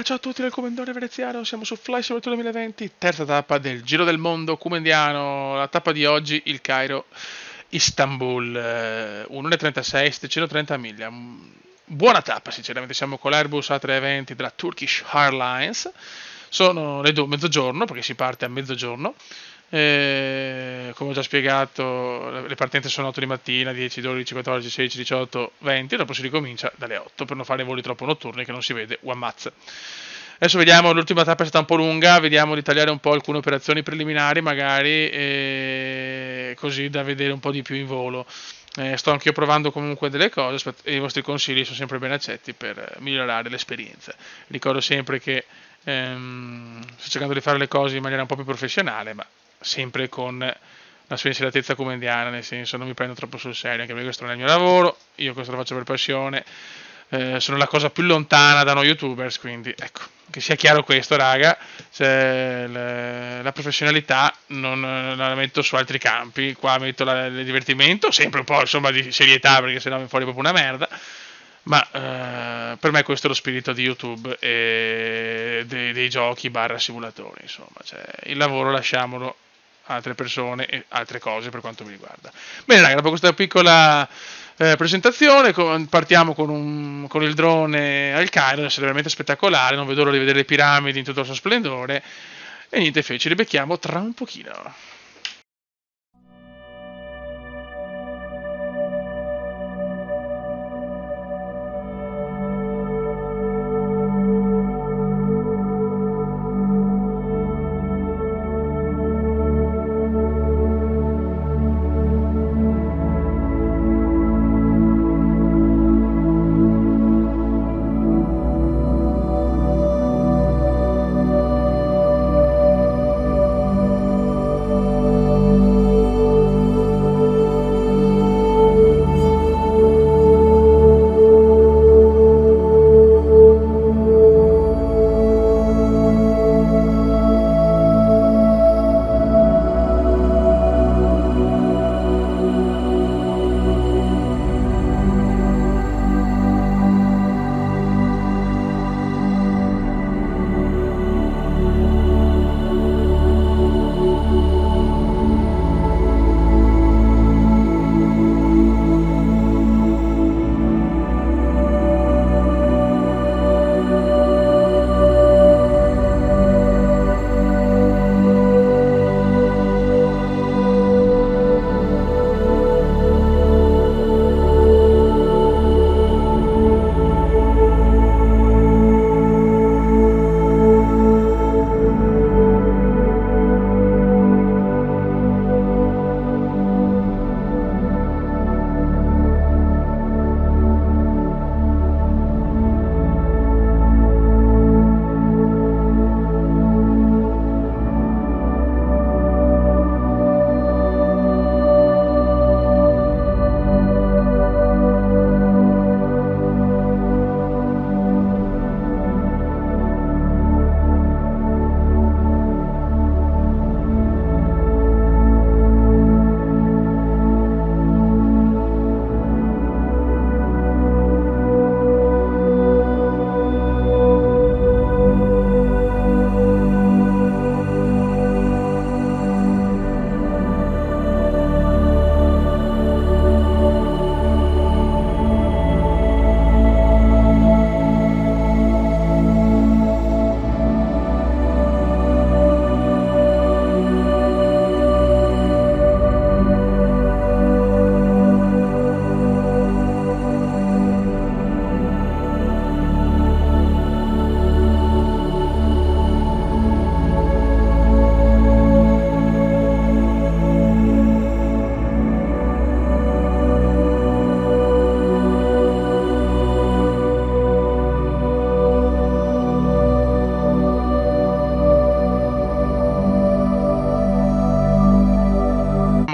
ciao a tutti dal Commendatore Veneziano, siamo su Fly Simulator 2020, terza tappa del Giro del Mondo Comendiano. La tappa di oggi, il Cairo Istanbul, 1:36, 730 miglia. Buona tappa sinceramente, siamo con l'Airbus A320 della Turkish Airlines. Sono le mezzogiorno, perché si parte a mezzogiorno. Come ho già spiegato, le partenze sono 8 di mattina, 10, 12, 14, 16, 18, 20, e dopo si ricomincia dalle 8 per non fare voli troppo notturni che non si vede one mazza. Adesso vediamo, l'ultima tappa è stata un po' lunga, vediamo di tagliare un po' alcune operazioni preliminari magari, così da vedere un po' di più in volo. Sto anch'io provando comunque delle cose e i vostri consigli sono sempre ben accetti per migliorare l'esperienza. Ricordo sempre che sto cercando di fare le cose in maniera un po' più professionale, ma sempre con la sua inseratezza comendiana, nel senso non mi prendo troppo sul serio, anche perché questo non è il mio lavoro, io questo lo faccio per passione, sono la cosa più lontana da noi youtubers, quindi ecco, che sia chiaro questo raga, cioè, la professionalità non la metto su altri campi, qua metto il divertimento, sempre un po' insomma di serietà perché sennò mi fuori proprio una merda, ma per me questo è lo spirito di YouTube e dei giochi barra simulatori, insomma, cioè, il lavoro lasciamolo a altre persone e altre cose per quanto mi riguarda. Bene raga, dopo questa piccola presentazione partiamo con il drone al Cairo, deve essere veramente spettacolare, non vedo l'ora di vedere le piramidi in tutto il suo splendore e niente, ci ribecchiamo tra un pochino.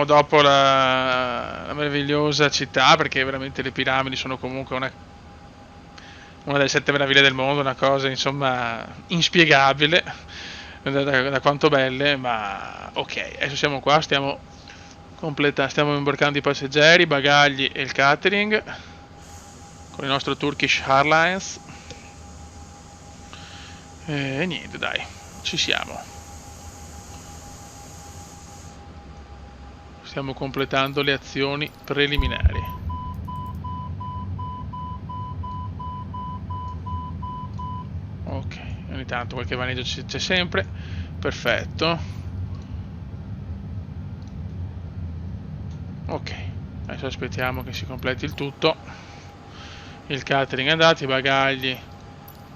Dopo la meravigliosa città, perché veramente le piramidi sono comunque una delle 7 meraviglie del mondo, una cosa insomma inspiegabile da quanto belle, ma ok, adesso siamo qua, stiamo imbarcando i passeggeri, i bagagli e il catering con il nostro Turkish Airlines. E niente, dai, ci siamo. Stiamo completando le azioni preliminari. Ok, ogni tanto qualche vaneggio c'è sempre. Perfetto. Ok, adesso aspettiamo che si completi il tutto. Il catering è andato, i bagagli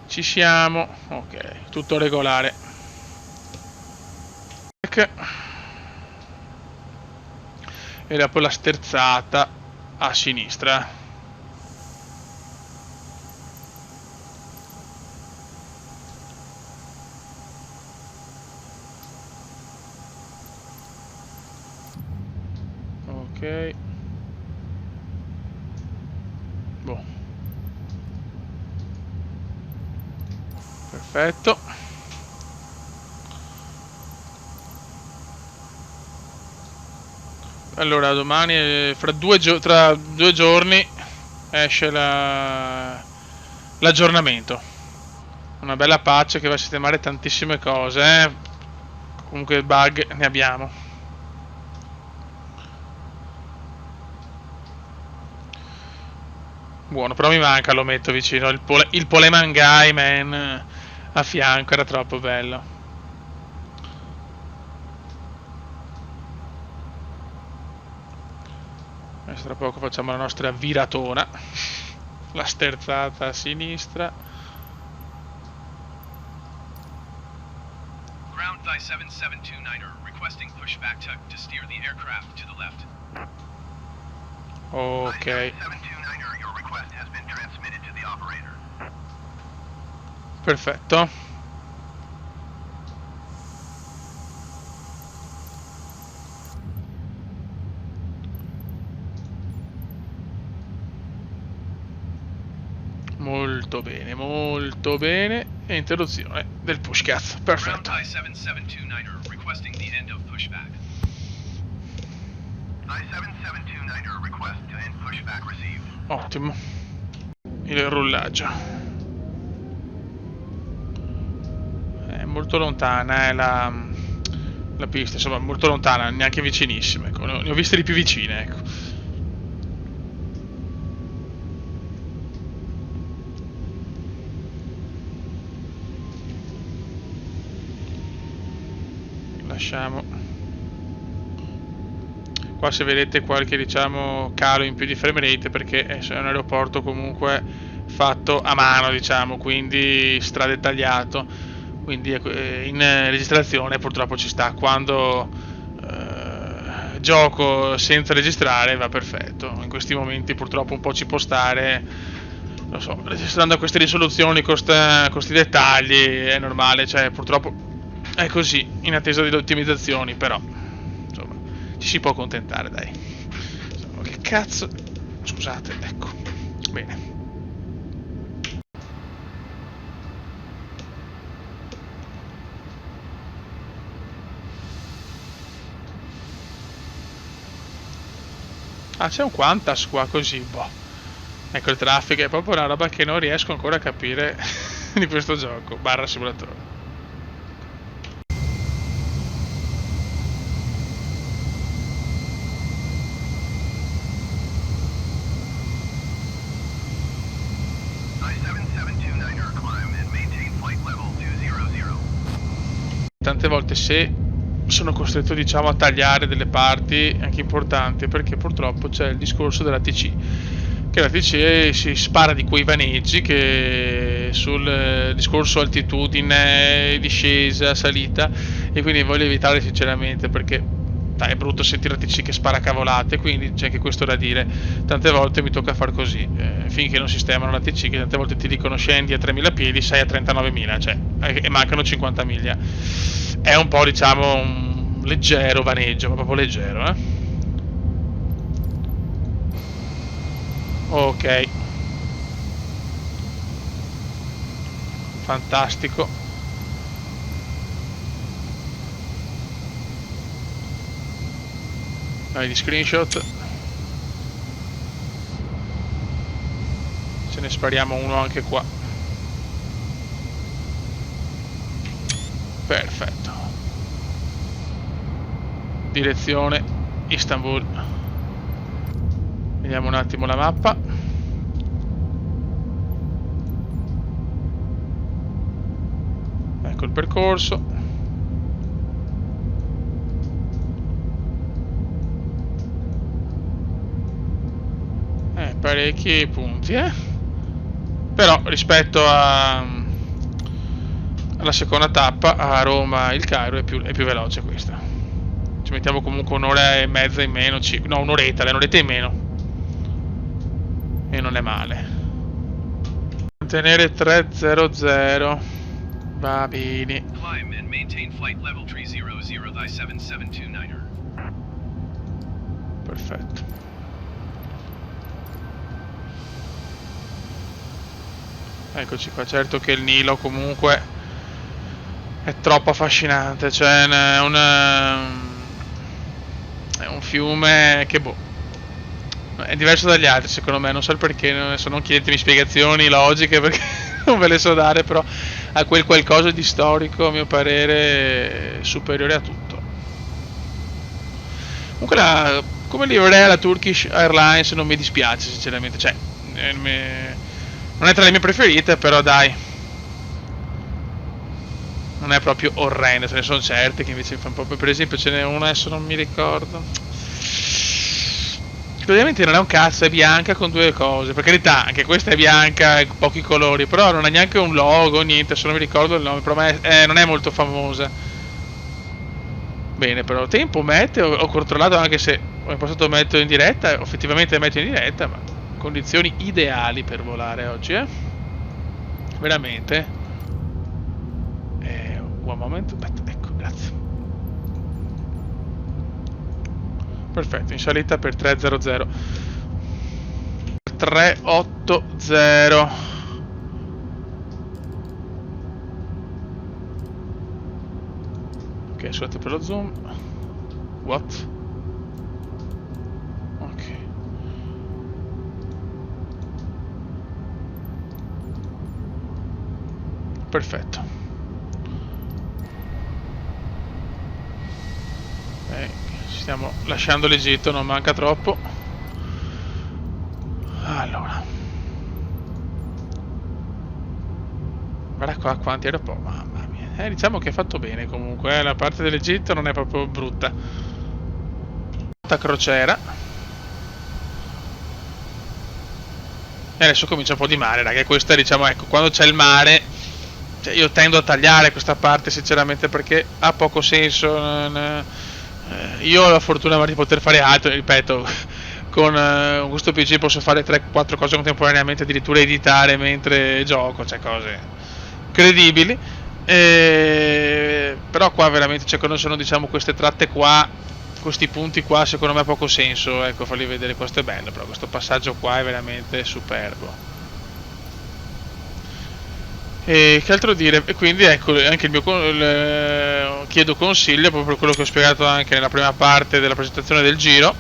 ci siamo. Ok, tutto regolare. E dopo la sterzata a sinistra. Ok. Boh. Perfetto. Allora domani, tra 2 giorni esce l'aggiornamento. Una bella patch che va a sistemare tantissime cose, Comunque bug ne abbiamo. Buono, però mi manca, lo metto vicino. Il Polemangai, man, a fianco, era troppo bello. Adesso tra poco facciamo la nostra viratona. La sterzata a sinistra. Ground Thigh 7729er requesting pushback to steer the aircraft to the left. Ok. 7729er, your request has been transmitted to the operator. Perfetto. Molto bene, molto bene. E interruzione del pushcast. Perfetto. Ground Thigh 7729er requesting the end of pushback. Thigh 7729er request to end pushback received. Ottimo. Il rullaggio. È molto lontana, la pista, insomma, molto lontana, neanche vicinissima. Ecco. Ne ho viste di più vicine, ecco. Lasciamo. Qua se vedete qualche, diciamo, calo in più di frame rate, perché è un aeroporto comunque fatto a mano, diciamo, quindi stradettagliato, quindi in registrazione purtroppo ci sta. Quando gioco senza registrare va perfetto. In questi momenti purtroppo un po' ci può stare, lo so, registrando a queste risoluzioni con questi dettagli è normale, cioè purtroppo è così, in attesa delle ottimizzazioni, però insomma ci si può accontentare, dai. Insomma, che cazzo, scusate, ecco, bene. Ah, c'è un Qantas qua così, boh. Ecco, il traffico è proprio una roba che non riesco ancora a capire di questo gioco, barra simulatore. Tante volte se sono costretto, diciamo, a tagliare delle parti anche importanti, perché purtroppo c'è il discorso della TC, che la TC si spara di quei vaneggi che sul discorso altitudine, discesa, salita, e quindi voglio evitare sinceramente, perché dai, è brutto sentire la TC che spara cavolate, quindi c'è anche questo da dire. Tante volte mi tocca far così, finché non sistemano la TC, che tante volte ti dicono scendi a 3000 piedi, sei a 39.000, cioè, e mancano 50 miglia. È un po', diciamo, un leggero vaneggio, ma proprio leggero, Ok. Fantastico. Vai di screenshot. Ce ne spariamo uno anche qua. Perfetto. Direzione Istanbul. Vediamo un attimo la mappa. Ecco il percorso. Parecchi punti, però rispetto alla seconda tappa a Roma il Cairo è più veloce questa. Ci mettiamo comunque un'ora e mezza in meno, no, un'oretta in meno, e non è male. Mantenere 300, va bene. Climb and maintain flight level 300 thy 7729er. Perfetto. Eccoci qua, certo che il Nilo comunque è troppo affascinante, cioè è un fiume che è diverso dagli altri secondo me, non so il perché, adesso non chiedetemi spiegazioni logiche perché non ve le so dare, però ha quel qualcosa di storico a mio parere superiore a tutto. Comunque come livrea la Turkish Airlines non mi dispiace sinceramente, cioè non è tra le mie preferite, però dai, non è proprio orrendo, ce ne sono certe che invece mi fanno proprio, per esempio ce n'è una, adesso non mi ricordo, ovviamente non è un cazzo, è bianca con due cose, per carità, anche questa è bianca e pochi colori, però non ha neanche un logo, niente, se non mi ricordo il nome, però non è molto famosa. Bene, però tempo, meteo, ho controllato anche se ho impostato meteo in diretta, effettivamente meteo in diretta, ma condizioni ideali per volare oggi, veramente. Un momento, aspetta, ecco, grazie. Perfetto, in salita per 300. 380. Ok, scusate per lo zoom. What? Ok. Perfetto. Stiamo lasciando l'Egitto, non manca troppo. Allora, guarda qua quanti aeroporti, mamma mia. Diciamo che è fatto bene comunque, la parte dell'Egitto non è proprio brutta. Crociera. E adesso comincia un po' di mare, raga, questa diciamo, ecco, quando c'è il mare, cioè, io tendo a tagliare questa parte sinceramente perché ha poco senso. Io ho la fortuna di poter fare altro, ripeto, con questo PC posso fare 3-4 cose contemporaneamente, addirittura editare mentre gioco, cioè cose credibili, però qua veramente, cioè quando sono diciamo queste tratte qua, questi punti qua, secondo me ha poco senso, ecco, farli vedere. Questo è bello, però questo passaggio qua è veramente superbo. E che altro dire? E quindi ecco, anche chiedo consiglio proprio per quello che ho spiegato anche nella prima parte della presentazione del giro,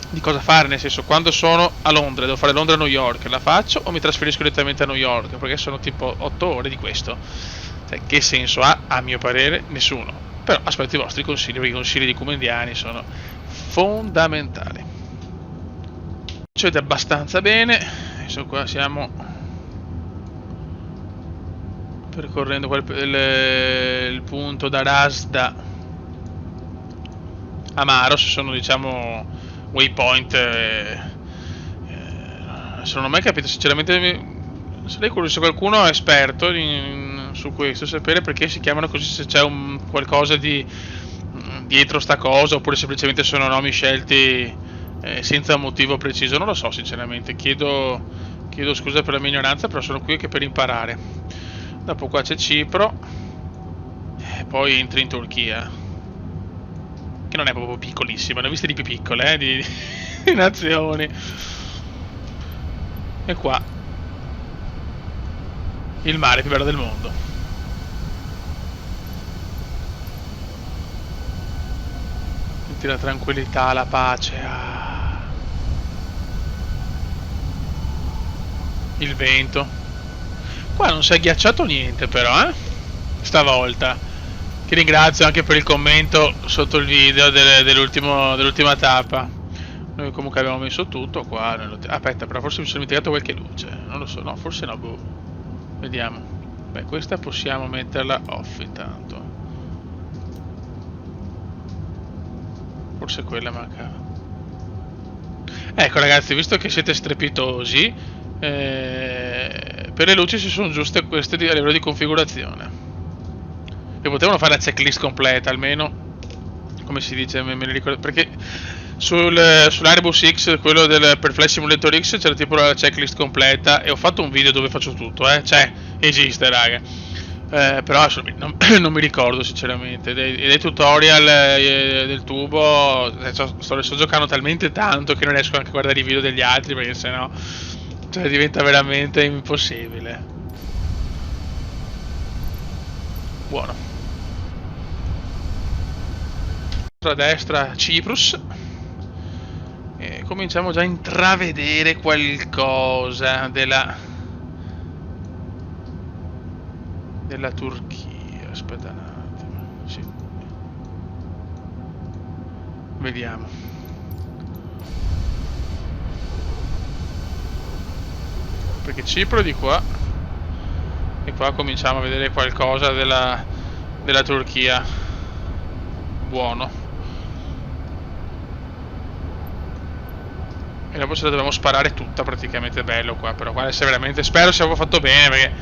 di cosa fare, nel senso, quando sono a Londra, devo fare Londra-New York, la faccio o mi trasferisco direttamente a New York, perché sono tipo 8 ore di questo, cioè, che senso ha? A mio parere nessuno, però aspetto i vostri consigli, perché i consigli di Comendiani sono fondamentali. Succede abbastanza bene, adesso qua siamo percorrendo il punto da Rasda a Maros, sono diciamo waypoint, non ho mai capito sinceramente, sarei curioso se qualcuno è esperto su questo, sapere perché si chiamano così, se c'è qualcosa di dietro sta cosa oppure semplicemente sono nomi scelti senza un motivo preciso, non lo so sinceramente, chiedo scusa per la mia ignoranza, però sono qui anche per imparare. Dopo qua c'è Cipro e poi entri in Turchia, che non è proprio piccolissima, ne ho viste di più piccole di nazioni. E qua il mare più bello del mondo. Senti la tranquillità, la pace, il vento. Qua non si è ghiacciato niente però, stavolta. Ti ringrazio anche per il commento sotto il video dell'ultima tappa. Noi comunque abbiamo messo tutto qua. Aspetta, però forse mi sono dimenticato qualche luce. Non lo so, no, forse no, boh. Vediamo. Beh, questa possiamo metterla off intanto. Forse quella mancava. Ecco ragazzi, visto che siete strepitosi, per le luci si sono giuste queste a livello di configurazione. E potevano fare la checklist completa almeno, come si dice, me ne ricordo, perché sull'Airbus X, quello per Flight Simulator X, c'era tipo la checklist completa e ho fatto un video dove faccio tutto, cioè esiste raga. Però non mi ricordo sinceramente dei tutorial del tubo. Sto giocando talmente tanto che non riesco anche a guardare i video degli altri, perché sennò cioè, diventa veramente impossibile. Buono. A destra Cyprus e cominciamo già a intravedere qualcosa della Turchia. Aspetta un attimo, sì. Vediamo. Perché Cipro è di qua e qua cominciamo a vedere qualcosa della Turchia. Buono. E dopo ce la dobbiamo sparare tutta praticamente. Bello qua, però qua essere veramente, spero sia fatto bene, perché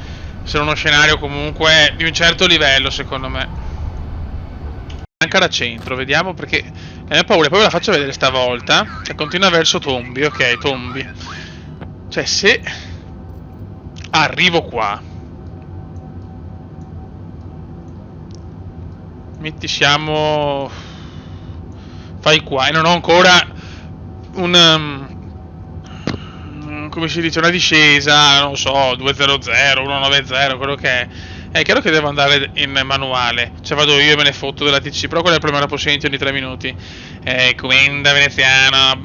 sarà uno scenario comunque di un certo livello secondo me. Ankara centro, vediamo, perché la mia paura, poi ve la faccio vedere stavolta, e continua verso Tombi. Ok, Tombi, cioè se arrivo qua, fai qua, e non ho ancora come si dice, una discesa, non so, 200, 190, quello che è chiaro che devo andare in manuale, cioè vado io e me ne fotto della TC, però quella è il problema, la possibilità ogni 3 minuti. Comenda veneziana,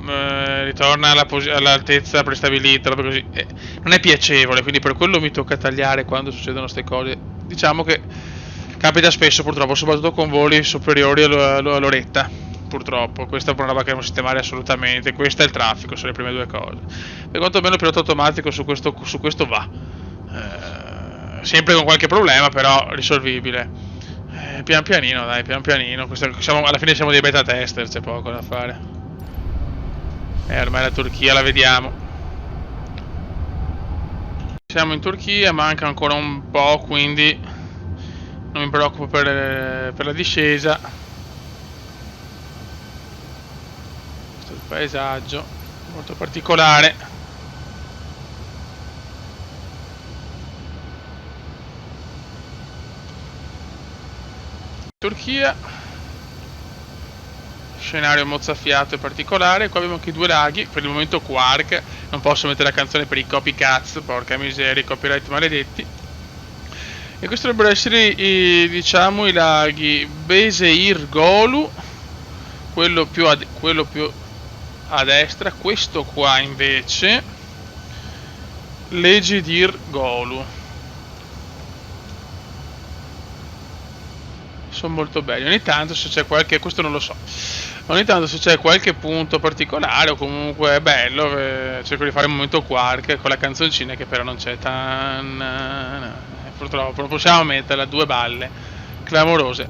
ritorna all'altezza prestabilita, così. Non è piacevole, quindi per quello mi tocca tagliare quando succedono queste cose. Diciamo che capita spesso purtroppo, soprattutto con voli superiori all'oretta. Purtroppo, questa è una roba che devo sistemare assolutamente. Questo è il traffico, sono le prime due cose. Per quanto meno il pilota automatico su questo va. Sempre con qualche problema, però risolvibile. Pian pianino, dai, pian pianino. Alla fine siamo dei beta tester, c'è poco da fare. Ormai la Turchia la vediamo. Siamo in Turchia, manca ancora un po', quindi non mi preoccupo per la discesa. Paesaggio molto particolare. Turchia, scenario mozzafiato e particolare. Qua abbiamo anche 2 laghi, per il momento Quark, non posso mettere la canzone per i copycats, porca miseria, i copyright maledetti. E questi dovrebbero essere diciamo i laghi Beseir Golu, quello più a destra, questo qua invece Legidir Golu. Sono molto belli. Ogni tanto se c'è qualche, questo non lo so, ogni tanto se c'è qualche punto particolare o comunque è bello, cerco di fare un momento Quark con la canzoncina, che però non c'è purtroppo non possiamo metterla, 2 balle clamorose.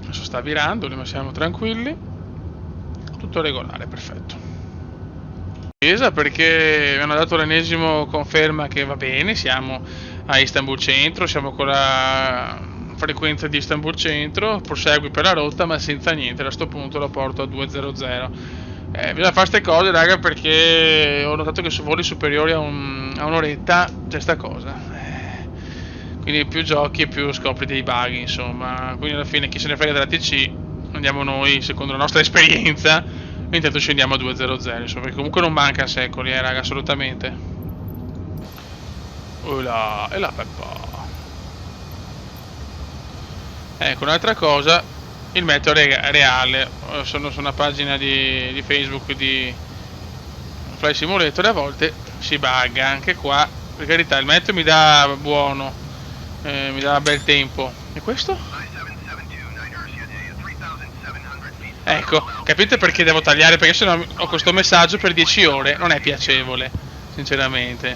Adesso sta virando, ma siamo tranquilli. Tutto regolare, perfetto. Perché mi hanno dato l'ennesimo conferma che va bene, siamo a Istanbul Centro, siamo con la frequenza di Istanbul Centro, prosegui per la rotta, ma senza niente, a questo punto lo porto a 200. Bisogna fare queste cose, raga, perché ho notato che su voli superiori a un'oretta c'è sta cosa. Quindi più giochi e più scopri dei bug, insomma. Quindi alla fine chi se ne frega della TC, andiamo noi secondo la nostra esperienza, e intanto scendiamo a 200, insomma, perché comunque non manca secoli, raga, assolutamente. E la peppa. Ecco, un'altra cosa, il meteo reale. Sono su una pagina di Facebook di Flight Simulator e a volte si bugga, anche qua, per carità, il meteo mi dà buono, mi dà bel tempo, E questo? Ecco, capite perché devo tagliare? Perché se no ho questo messaggio per 10 ore, non è piacevole, sinceramente.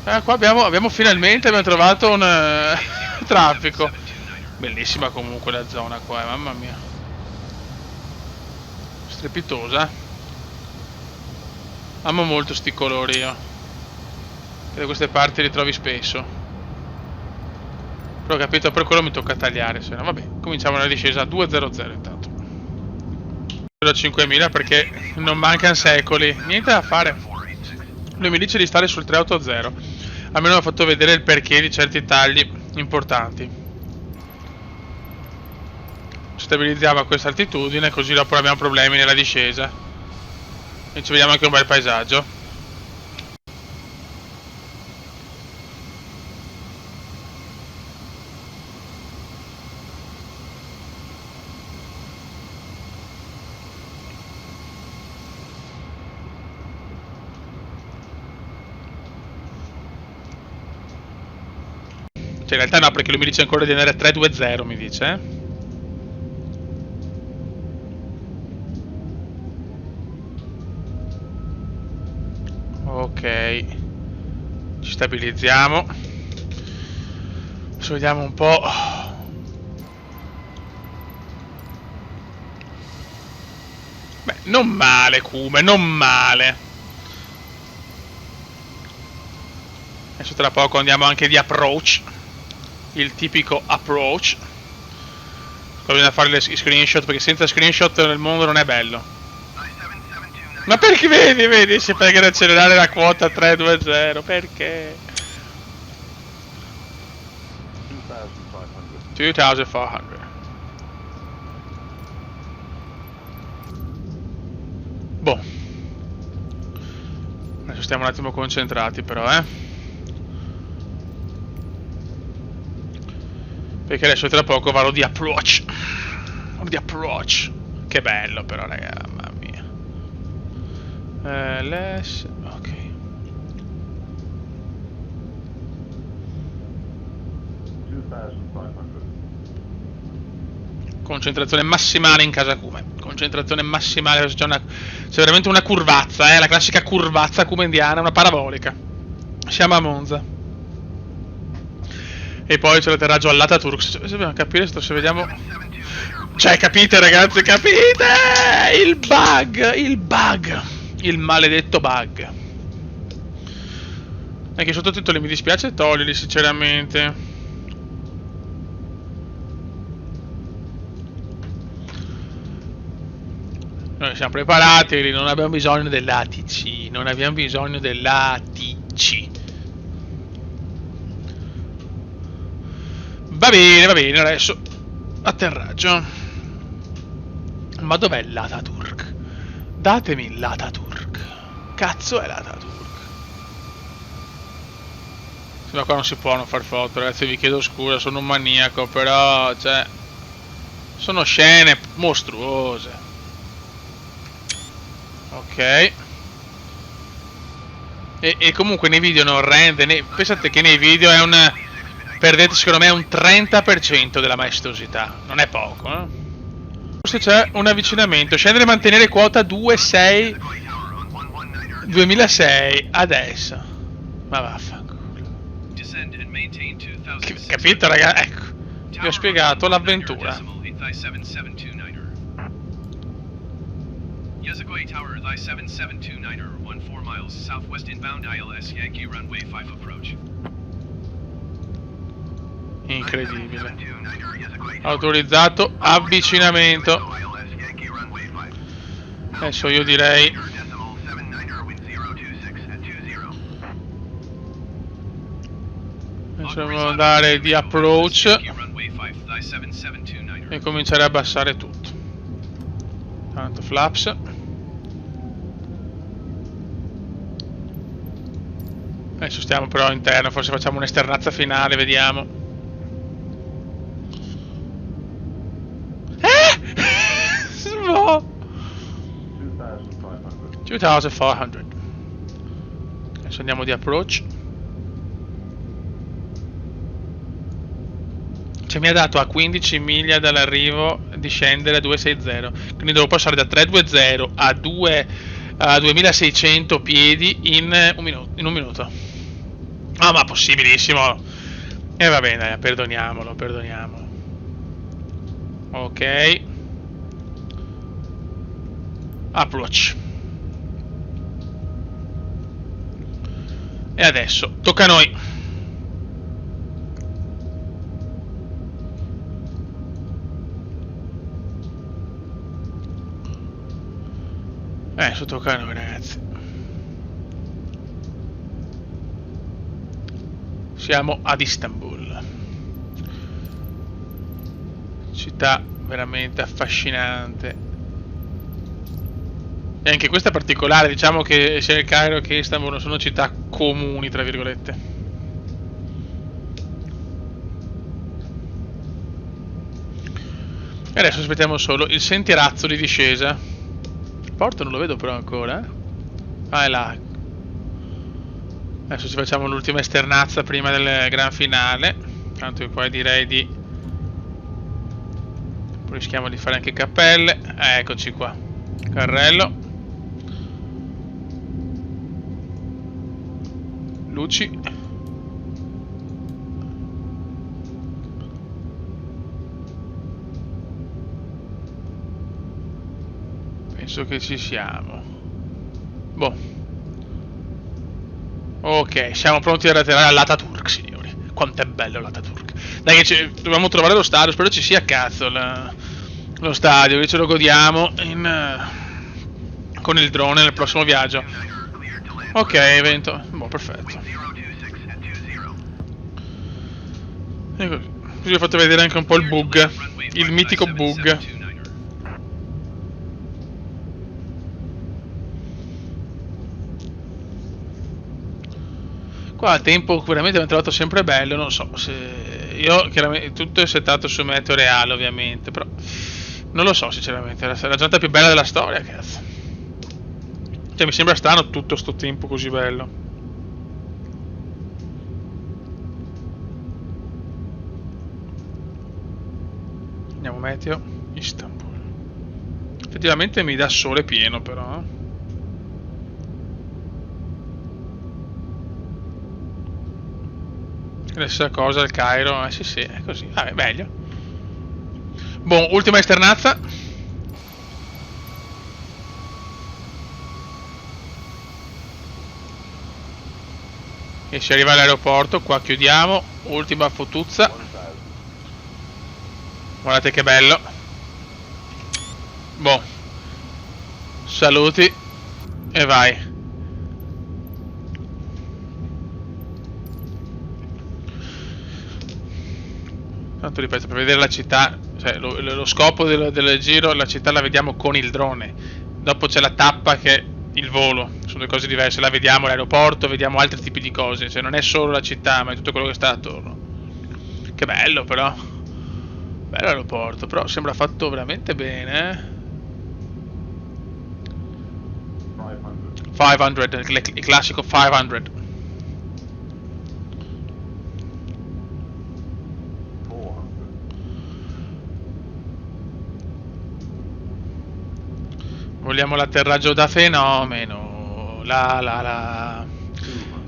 Qua abbiamo finalmente trovato un traffico. Bellissima comunque la zona qua, mamma mia. Strepitosa. Amo molto sti colori io. Che da queste parti li trovi spesso. Però ho capito, per quello mi tocca tagliare, se no vabbè, cominciamo la discesa a 2.00 intanto. 5.000 perché non mancano secoli, niente da fare. Lui mi dice di stare sul 380. Almeno mi ha fatto vedere il perché di certi tagli importanti. Stabilizziamo a questa altitudine, così dopo non abbiamo problemi nella discesa. E ci vediamo anche un bel paesaggio. Cioè, in realtà no, perché lui mi dice ancora di andare a 320, mi dice. Ok. Ci stabilizziamo. Adesso vediamo un po'. Beh, non male, Cume, non male. Adesso tra poco andiamo anche di approach. Il tipico approach. Qua bisogna fare i screenshot, perché senza screenshot nel mondo non è bello. Ma perché vedi, si pega ad accelerare la quota 320, perché? 2500. Boh. Adesso stiamo un attimo concentrati però, Perché adesso tra poco vado di approach. Che bello però, raga, mamma mia. Ok. Concentrazione massimale in casa Cume. Concentrazione massimale. C'è veramente una curvazza, la classica curvazza cumendiana, una parabolica. Siamo a Monza. E poi c'è l'atterraggio all'Ataturk. Se dobbiamo capire se vediamo. Cioè, capite ragazzi, capite? Il bug. Il maledetto bug. Anche i sottotitoli mi dispiace toglierli, sinceramente. Noi siamo preparati, non abbiamo bisogno dell'ATC. Non abbiamo bisogno dell'ATC. Va bene, adesso atterraggio. Ma dov'è l'Ataturk? Datemi l'Ataturk. Cazzo è l'Ataturk? Se no qua non si può non far foto, ragazzi, vi chiedo scusa, sono un maniaco, però, cioè, sono scene mostruose. Ok. E comunque nei video non rende, pensate che nei video è un... Perdete secondo me un 30% della maestosità, non è poco, Forse c'è un avvicinamento, scendere e mantenere quota 2.6 2006 adesso. Ma vaffanculo. Capito raga? Ecco, vi ho spiegato l'avventura. Yazagoi Tower, Thy 7729er, 14 miles southwest inbound ILS Yankee runway 5 approach. Incredibile. Autorizzato avvicinamento. Adesso io direi dobbiamo andare di approach e cominciare a abbassare tutto. Tanto flaps. Adesso stiamo però interno, forse facciamo un'esternazza finale, vediamo. 2500. Adesso andiamo di approach. Cioè mi ha dato a 15 miglia dall'arrivo di scendere a 260, quindi devo passare da 320 a 2600 piedi in un minuto. Ah, ma possibilissimo. E va bene, dai, perdoniamolo. Ok. Approach. E adesso tocca a noi. Adesso tocca a noi, ragazzi. Siamo ad Istanbul. Città veramente affascinante. E anche questa è particolare, diciamo che sia il Cairo che Istanbul non sono città comuni, tra virgolette. E adesso aspettiamo solo il sentierazzo di discesa. Il porto non lo vedo però ancora. Ah, è là. Adesso ci facciamo l'ultima esternazza prima del gran finale. Tanto poi direi di... Poi rischiamo di fare anche cappelle. Eccoci qua. Carrello. Luci. Penso che ci siamo. Boh. Ok, siamo pronti ad atterrare all'Ataturk, signori. Quanto è bello l'Ataturk. Dai che dobbiamo trovare lo stadio, spero ci sia cazzo lo stadio, che ce lo godiamo con il drone nel prossimo viaggio. Ok, evento. Boh, perfetto. E così vi ho fatto vedere anche un po' il bug, il mitico bug. Qua il tempo veramente mi ha trovato sempre bello, non so se... Io chiaramente tutto è settato su meteo reale ovviamente, però non lo so sinceramente, è la giornata più bella della storia, cazzo. Cioè mi sembra strano tutto sto tempo così bello. Andiamo meteo, Istanbul. Effettivamente mi dà sole pieno però. La stessa cosa il Cairo, sì, è così. Ah, è meglio. Boh, ultima esternazza. E si arriva all'aeroporto, qua chiudiamo. Ultima fotuzza. Guardate che bello. Boh. Saluti. E vai. Tanto ripeto, per vedere la città, cioè lo scopo del giro, la città la vediamo con il drone. Dopo c'è la tappa che è il volo, sono due cose diverse. La vediamo l'aeroporto, vediamo altri tipi di cose, cioè non è solo la città, ma è tutto quello che sta attorno. Che bello però. Bello l'aeroporto, però sembra fatto veramente bene. 500, il classico 500. Vogliamo l'atterraggio da fenomeno.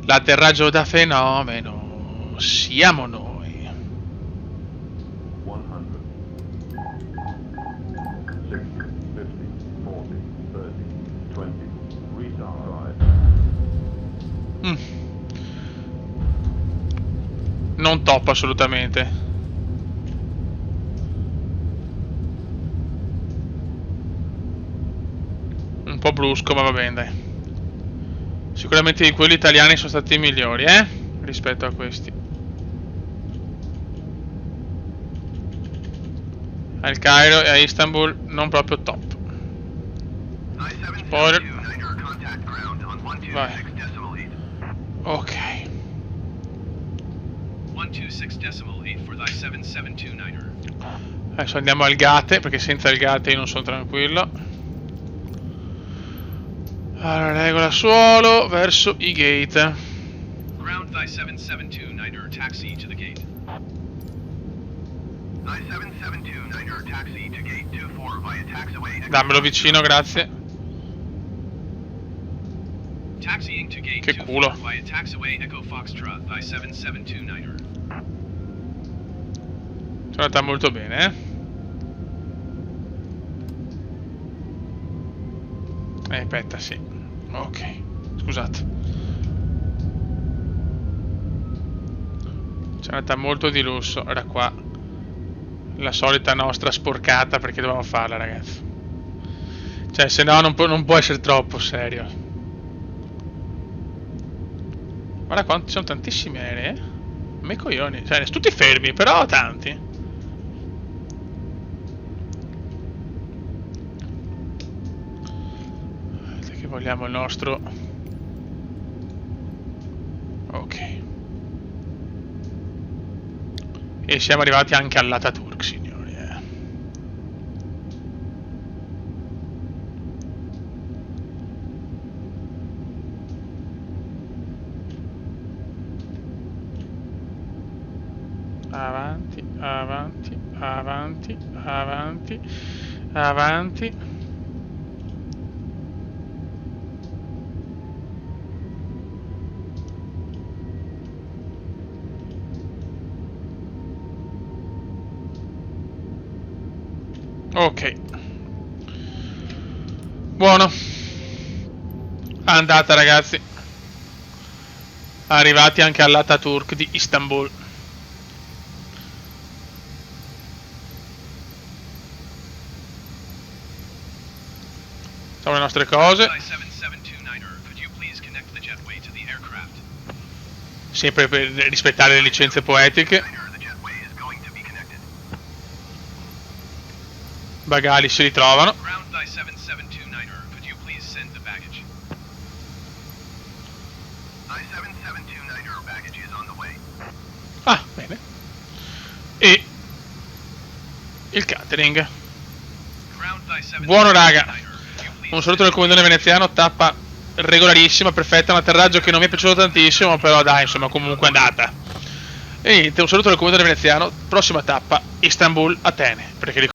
L'atterraggio da fenomeno. Siamo noi. 100, 60, 40, 30, 20, restart. Non top assolutamente. Un po' brusco, ma va bene, dai. Sicuramente quelli italiani sono stati i migliori, rispetto a questi. Al Cairo e a Istanbul non proprio top. Spoiler. Vai. Ok. 126.8 for thy 7729er. Adesso andiamo al Gate, perché senza il Gate io non sono tranquillo. Allora, regola suolo verso i gate. Ground thy 772 Niner, taxi to the gate. I-772 taxi to gate 24 via taxiway. Dammelo vicino, grazie. Taxiing to gate Che 24 culo. via taxiway Echo Foxtrot I-772 Sono andata molto bene, aspetta, sì. Ok, scusate. C'è andata molto di lusso. Era qua la solita nostra sporcata, perché dovevamo farla, ragazzi. Cioè, se no non può essere troppo serio. Guarda quanti sono tantissimi aerei, me coglioni. Cioè, tutti fermi, però tanti. Che vogliamo il nostro. Ok. E siamo arrivati anche all'Ataturk, signori. Avanti, avanti, avanti, avanti, avanti. Ok. Buono. Andata, ragazzi. Arrivati anche all'Ataturk di Istanbul. Facciamo le nostre cose. Sempre per rispettare le licenze poetiche. Bagagli si ritrovano. Ah, bene. E il catering. Buono, raga. Un saluto del comandante veneziano, tappa regolarissima, perfetta, un atterraggio che non mi è piaciuto tantissimo, però dai, insomma, comunque è andata. E niente, un saluto del comandante veneziano, prossima tappa Istanbul, Atene, perché